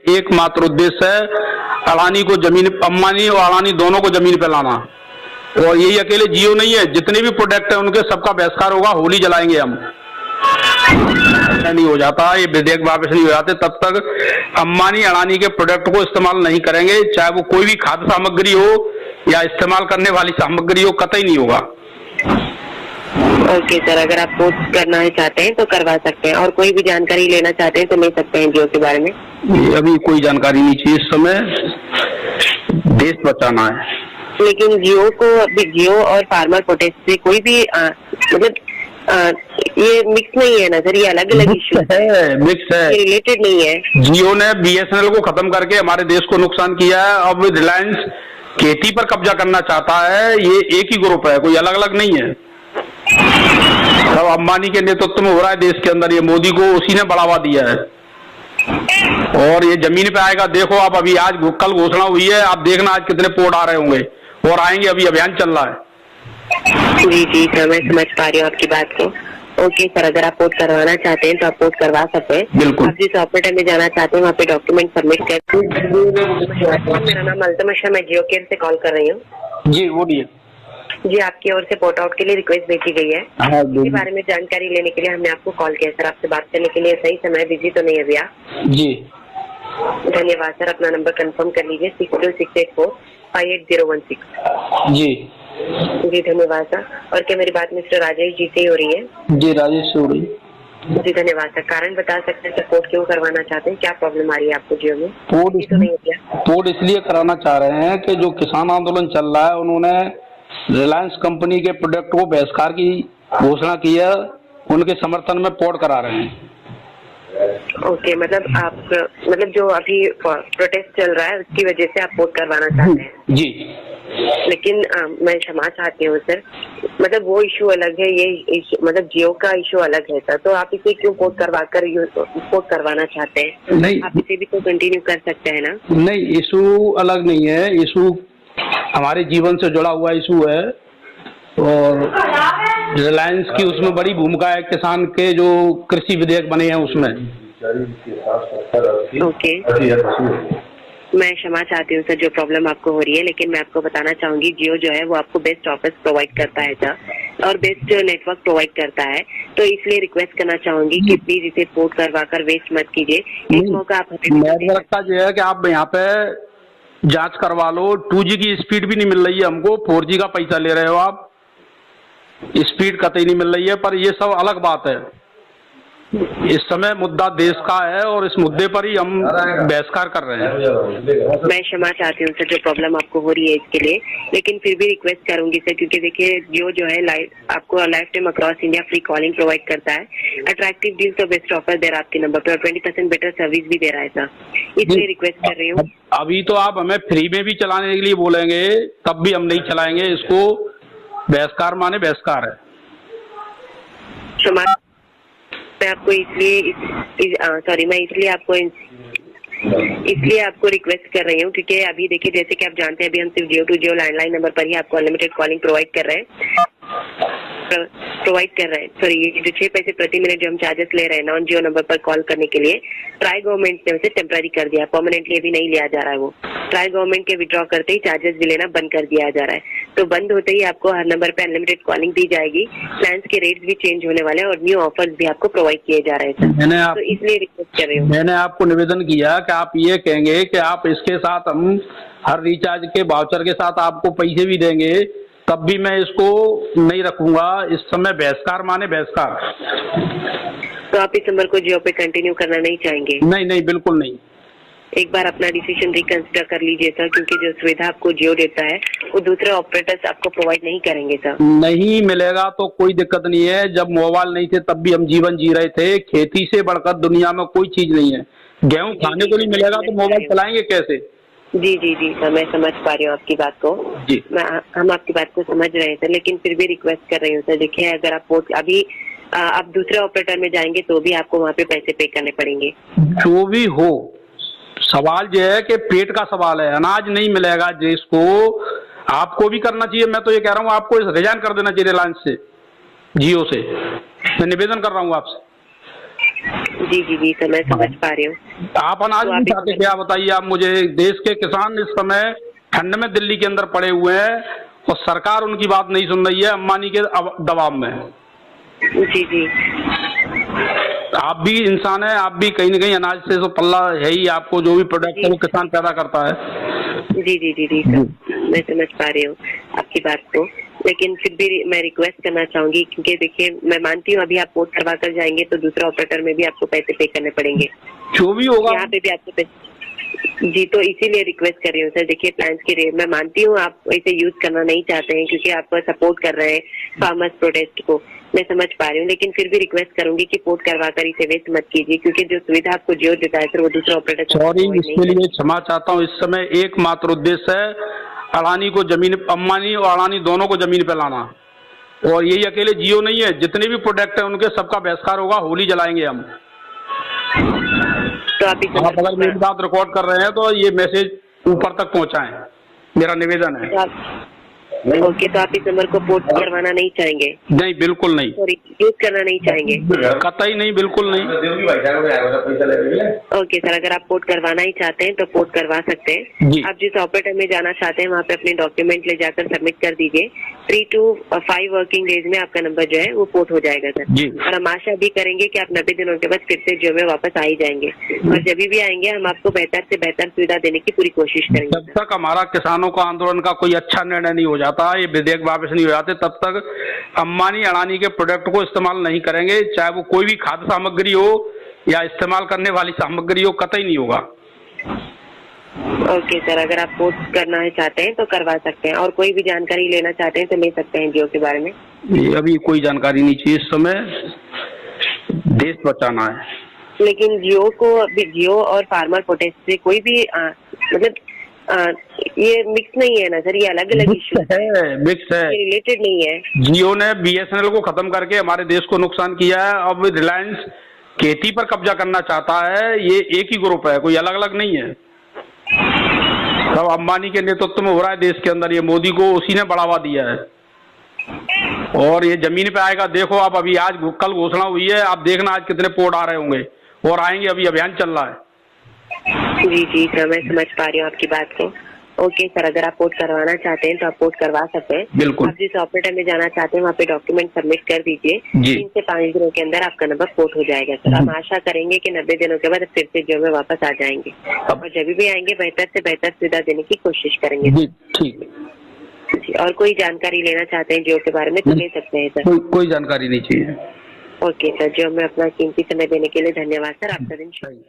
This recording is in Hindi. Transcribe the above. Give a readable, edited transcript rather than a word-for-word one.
एकमात्र उद्देश्य है अडानी को जमीन, अंबानी और अडानी दोनों को जमीन पे लाना। और यही अकेले जियो नहीं है, जितने भी प्रोडक्ट है उनके सबका बहिष्कार होगा, होली जलाएंगे हम। नहीं हो जाता, ये विधेयक वापस नहीं हो जाते तब तक अंबानी अडानी के प्रोडक्ट को इस्तेमाल नहीं करेंगे, चाहे वो कोई भी खाद्य सामग्री हो या इस्तेमाल करने वाली सामग्री हो, कतई नहीं होगा। ओके सर, अगर आप पोस्ट करना चाहते हैं तो करवा सकते हैं, और कोई भी जानकारी लेना चाहते हैं तो ले सकते हैं जियो के बारे में। अभी कोई जानकारी नहीं चाहिए, इस समय देश बचाना है। लेकिन जियो को अभी जियो और फार्मर प्रोटेस्ट से कोई भी मतलब ये मिक्स नहीं है ना सर, ये अलग अलग इश्यू है, मिक्स है, रिलेटेड नहीं है। जियो ने बीएसएनएल को खत्म करके हमारे देश को नुकसान किया है। अब रिलायंस खेती पर कब्जा करना चाहता है, ये एक ही ग्रुप है, कोई अलग अलग नहीं है। सब अंबानी के नेतृत्व में हो रहा है देश के अंदर, ये मोदी को उसी ने बढ़ावा दिया है। और ये जमीन पे आएगा, देखो आप, अभी आज कल घोषणा हुई है, आप देखना आज कितने पोर्ट आ रहे होंगे और आएंगे, अभी अभियान चल रहा है। जी जी सर, मैं समझ पा रही हूँ आपकी बात को। ओके सर, अगर आप पोर्ट करवाना चाहते हैं तो आप पोर्ट करवा सकते हैं। बिल्कुल। आप जिस ऑपरेटर में जाना चाहते हैं वहाँ पे डॉक्यूमेंट सबमिट कर। मेरा नाम अल्तमशा, मैं जियो केयर से कॉल कर रही हूँ। जी बोलिए। जी, आपकी ओर से पोर्ट आउट के लिए रिक्वेस्ट भेजी गई है। इसके बारे में जानकारी लेने के लिए हमने आपको कॉल किया सर। आपसे बात करने के लिए सही समय, बिजी तो नहीं है भैया? जी धन्यवाद सर, अपना नंबर कंफर्म कर लीजिए 6268458016। जी जी धन्यवाद सर। और क्या मेरी बात मिस्टर राजेश जी से ही हो रही है? जी राजेश से हो रही। जी धन्यवाद सर। कारण बता सकते हैं सर, पोर्ट क्यों करवाना चाहते हैं? क्या प्रॉब्लम आ रही है आपको जियो में? पोर्ट तो नहीं है क्या? पोर्ट इसलिए कराना चाह रहे हैं कि जो किसान आंदोलन चल रहा है, उन्होंने रिलायंस कंपनी के प्रोडक्ट को बहिष्कार की घोषणा की है, उनके समर्थन में पोर्ट करा रहे हैं। ओके, मतलब आप मतलब जो अभी प्रोटेस्ट चल रहा है उसकी वजह से आप पोर्ट करवाना चाहते हैं? जी। लेकिन मैं क्षमा चाहती हूँ सर, मतलब वो इशू अलग है, ये मतलब जियो का इशू अलग है सर, तो आप इसे क्यों पोर्ट करवाना चाहते हैं? नहीं, आप इसे भी तो कंटिन्यू कर सकते हैं ना? नहीं, इशू अलग नहीं है, इशू हमारे जीवन से जुड़ा हुआ इशू है। और रिलायंस की उसमें बड़ी भूमिका है, किसान के जो कृषि विधेयक बने हैं उसमें। ओके, मैं क्षमा चाहती हूँ सर जो प्रॉब्लम आपको हो रही है, लेकिन मैं आपको बताना चाहूंगी जियो जो है वो आपको बेस्ट ऑफर्स प्रोवाइड करता है सर, और बेस्ट नेटवर्क प्रोवाइड करता है। तो इसलिए रिक्वेस्ट करना चाहूंगी कि प्लीज इसे पोर्ट करवा कर वेस्ट मत कीजिए। एक मौका आप नेटवर्क का जो है कि आप यहाँ पे जांच करवा लो, 2G की स्पीड भी नहीं मिल रही है हमको, 4G का पैसा ले रहे हो आप, स्पीड कतई नहीं मिल रही है। पर ये सब अलग बात है, इस समय मुद्दा देश का है और इस मुद्दे पर ही हम बहिष्कार कर रहे हैं। मैं क्षमा चाहती हूँ सर जो प्रॉब्लम आपको हो रही है इसके लिए, लेकिन फिर भी रिक्वेस्ट करूंगी सर, क्योंकि देखिए जियो जो है आपको life time across India free calling provide करता है, अट्रैक्टिव डील्स और बेस्ट ऑफर दे रहा है आपके नंबर पर, और 20% बेटर सर्विस भी दे रहा है सर, इसलिए रिक्वेस्ट कर रही हूँ। अभी तो आप हमें फ्री में भी चलाने के लिए बोलेंगे तब भी हम नहीं चलाएंगे इसको, बहिष्कार माने बहिष्कार है। क्षमा, मैं आपको इसलिए आपको रिक्वेस्ट कर रही हूँ, क्योंकि अभी देखिए जैसे कि आप जानते हैं अभी हम सिर्फ जियो टू जियो लैंडलाइन नंबर पर ही आपको अनलिमिटेड कॉलिंग प्रोवाइड कर रहे हैं। सॉरी, ये जो 6 पैसे प्रति मिनट जो हम चार्जेस ले रहे हैं नॉन जियो नंबर पर कॉल करने के लिए, ट्राई गवर्नमेंट ने उसे टेम्पररी कर दिया, परमानेंटली अभी नहीं लिया जा रहा है। वो ट्राई गवर्नमेंट के विड्रॉ करते ही चार्जेस भी लेना बंद कर दिया जा रहा है, तो बंद होते ही आपको हर नंबर पे अनलिमिटेड कॉलिंग दी जाएगी, प्लान्स के रेट्स भी चेंज होने वाले हैं और न्यू ऑफर्स भी आपको प्रोवाइड किए जा रहे हैं। तो इसलिए रिक्वेस्ट कर रही हूँ। मैंने आपको निवेदन किया कि आप ये कहेंगे कि आप इसके साथ हम हर रिचार्ज के वाउचर के साथ आपको पैसे भी देंगे, तब भी मैं इसको नहीं रखूंगा। इस समय बहिष्कार माने बहिष्कार। तो आप इस नंबर को जियो पे कंटिन्यू करना नहीं चाहेंगे? नहीं नहीं, बिल्कुल नहीं। एक बार अपना डिसीजन रिकंसिडर कर लीजिए सर, क्योंकि जो सुविधा आपको जियो देता है वो दूसरे ऑपरेटर्स आपको प्रोवाइड नहीं करेंगे सर। नहीं मिलेगा तो कोई दिक्कत नहीं है, जब मोबाइल नहीं थे तब भी हम जीवन जी रहे थे, खेती से बढ़कर दुनिया में कोई चीज नहीं है। गेहूं खाने को नहीं मिलेगा तो मोबाइल चलाएंगे कैसे? जी जी जी सर, मैं समझ पा रही हूँ आपकी बात को जी। हम आपकी बात को समझ रहे हैं सर, लेकिन फिर भी रिक्वेस्ट कर रही हूँ सर, देखिए अगर आप अभी आप दूसरे ऑपरेटर में जाएंगे तो भी आपको वहाँ पे पैसे पे करने पड़ेंगे। जो भी हो, सवाल जो है कि पेट का सवाल है, अनाज नहीं मिलेगा जिसको, आपको भी करना चाहिए। मैं तो ये कह रहा हूँ आपको रिजाइन कर देना चाहिए रिलायंस से, जियो से, मैं निवेदन कर रहा हूँ आपसे। जी जी जी सर, मैं समझ पा रही हूँ। आप अनाज तो नहीं आप खाते क्या, बताइए आप मुझे। देश के किसान इस समय ठंड में दिल्ली के अंदर पड़े हुए हैं और सरकार उनकी बात नहीं सुन रही है अंबानी के दबाव में। जी जी आप भी इंसान है, आप भी कहीं ना कहीं अनाज से तो पल्ला है ही, आपको जो भी प्रोडक्ट है जी वो किसान पैदा करता है। जी जी जी जी सर, मैं समझ पा रही हूँ आपकी बात को। लेकिन फिर भी मैं रिक्वेस्ट करना चाहूंगी, क्योंकि देखिए मैं मानती हूँ अभी आप पोर्ट करवा कर जाएंगे तो दूसरा ऑपरेटर में भी आपको पैसे पे करने पड़ेंगे, जो भी होगा। यहाँ पे भी आपको पैसे। जी, तो इसीलिए रिक्वेस्ट कर रही हूँ सर। देखिए प्लान्स के रेट, मैं मानती हूँ आप इसे यूज करना नहीं चाहते हैं क्योंकि आप सपोर्ट कर रहे हैं फार्मर्स प्रोटेस्ट को, मैं समझ पा रही हूँ। लेकिन फिर भी रिक्वेस्ट करूंगी कि पोर्ट करवा कर इसे वेस्ट मत कीजिए, क्योंकि जो सुविधा आपको जियो देता है सर वो दूसरा ऑपरेटर। सॉरी, इसके लिए क्षमा चाहता हूँ। इस समय एकमात्र उद्देश्य है अडानी को जमीन, अंबानी और अडानी दोनों को जमीन पे लाना। और यही अकेले जियो नहीं है, जितने भी प्रोडक्ट है उनके सबका बहिष्कार होगा, होली जलाएंगे हम। तो आप इसे आप अगर मेरी बात रिकॉर्ड कर रहे हैं तो ये मैसेज ऊपर तक पहुंचाएं, मेरा निवेदन है। ओके, तो आप इस नंबर को पोर्ट करवाना नहीं चाहेंगे? नहीं, बिल्कुल नहीं। सॉरी, यूज करना नहीं चाहेंगे? कतई नहीं, बिल्कुल नहीं। ओके सर, अगर आप पोर्ट करवाना ही चाहते हैं तो पोर्ट करवा सकते हैं। जी। आप जिस ऑपरेटर में जाना चाहते हैं वहाँ पे अपने डॉक्यूमेंट ले जाकर सबमिट कर दीजिए। 3 to 5 वर्किंग डेज में आपका नंबर जो है वो पोर्ट हो जाएगा सर। जी। और हम आशा भी करेंगे कि आप 90 दिनों के बाद फिर से जियो में वापस आ ही जाएंगे, और जब भी आएंगे हम आपको बेहतर से बेहतर सुविधा देने की पूरी कोशिश करेंगे। जब तक हमारा किसानों का आंदोलन का कोई अच्छा निर्णय नहीं हो जाता, ये विधेयक वापस नहीं हो जाते, तब तक अंबानी अडानी के प्रोडक्ट को इस्तेमाल नहीं करेंगे, चाहे वो कोई भी खाद्य सामग्री हो या इस्तेमाल करने वाली सामग्री हो, कतई नहीं होगा। ओके सर, अगर आप पोर्ट करना चाहते हैं तो करवा सकते हैं, और कोई भी जानकारी लेना चाहते हैं तो ले सकते हैं जियो के बारे में। ये अभी कोई जानकारी नहीं चाहिए, इस समय देश बचाना है। लेकिन जियो को अभी जियो और फार्मर प्रोटेस्ट से कोई भी मतलब ये मिक्स नहीं है ना सर, ये अलग अलग इशू है, मिक्स है, रिलेटेड नहीं है। जियो ने बीएसएनएल को खत्म करके हमारे देश को नुकसान किया है। अब रिलायंस खेती पर कब्जा करना चाहता है। ये एक ही ग्रुप है, कोई अलग अलग नहीं है। सब अंबानी के नेतृत्व में हो रहा है देश के अंदर। ये मोदी को उसी ने बढ़ावा दिया है और ये जमीन पे आएगा। देखो आप, अभी आज कल घोषणा हुई है, आप देखना आज कितने पोर्ट आ रहे होंगे और आएंगे। अभी अभियान चल रहा है। जी जी सर, मैं समझ पा रही हूँ आपकी बात को। ओके सर, अगर आप पोर्ट करवाना चाहते हैं तो आप पोर्ट करवा सकते हैं। बिल्कुल। आप जिस ऑपरेटर में जाना चाहते हैं वहाँ पे डॉक्यूमेंट सबमिट कर दीजिए। 3 से 5 दिनों के अंदर आपका नंबर पोर्ट हो जाएगा सर। हम आशा करेंगे कि 90 दिनों के बाद फिर से जियो में वापस आ जाएंगे, और जब भी आएंगे बेहतर से बेहतर सुविधा देने की कोशिश करेंगे। जी ठीक। जी, और कोई जानकारी लेना चाहते हैं जियो के बारे में तो ले सकते हैं सर। कोई जानकारी नहीं चाहिए। ओके सर, जियो में अपना कीमती समय देने के लिए धन्यवाद सर। आपका दिन शुभ।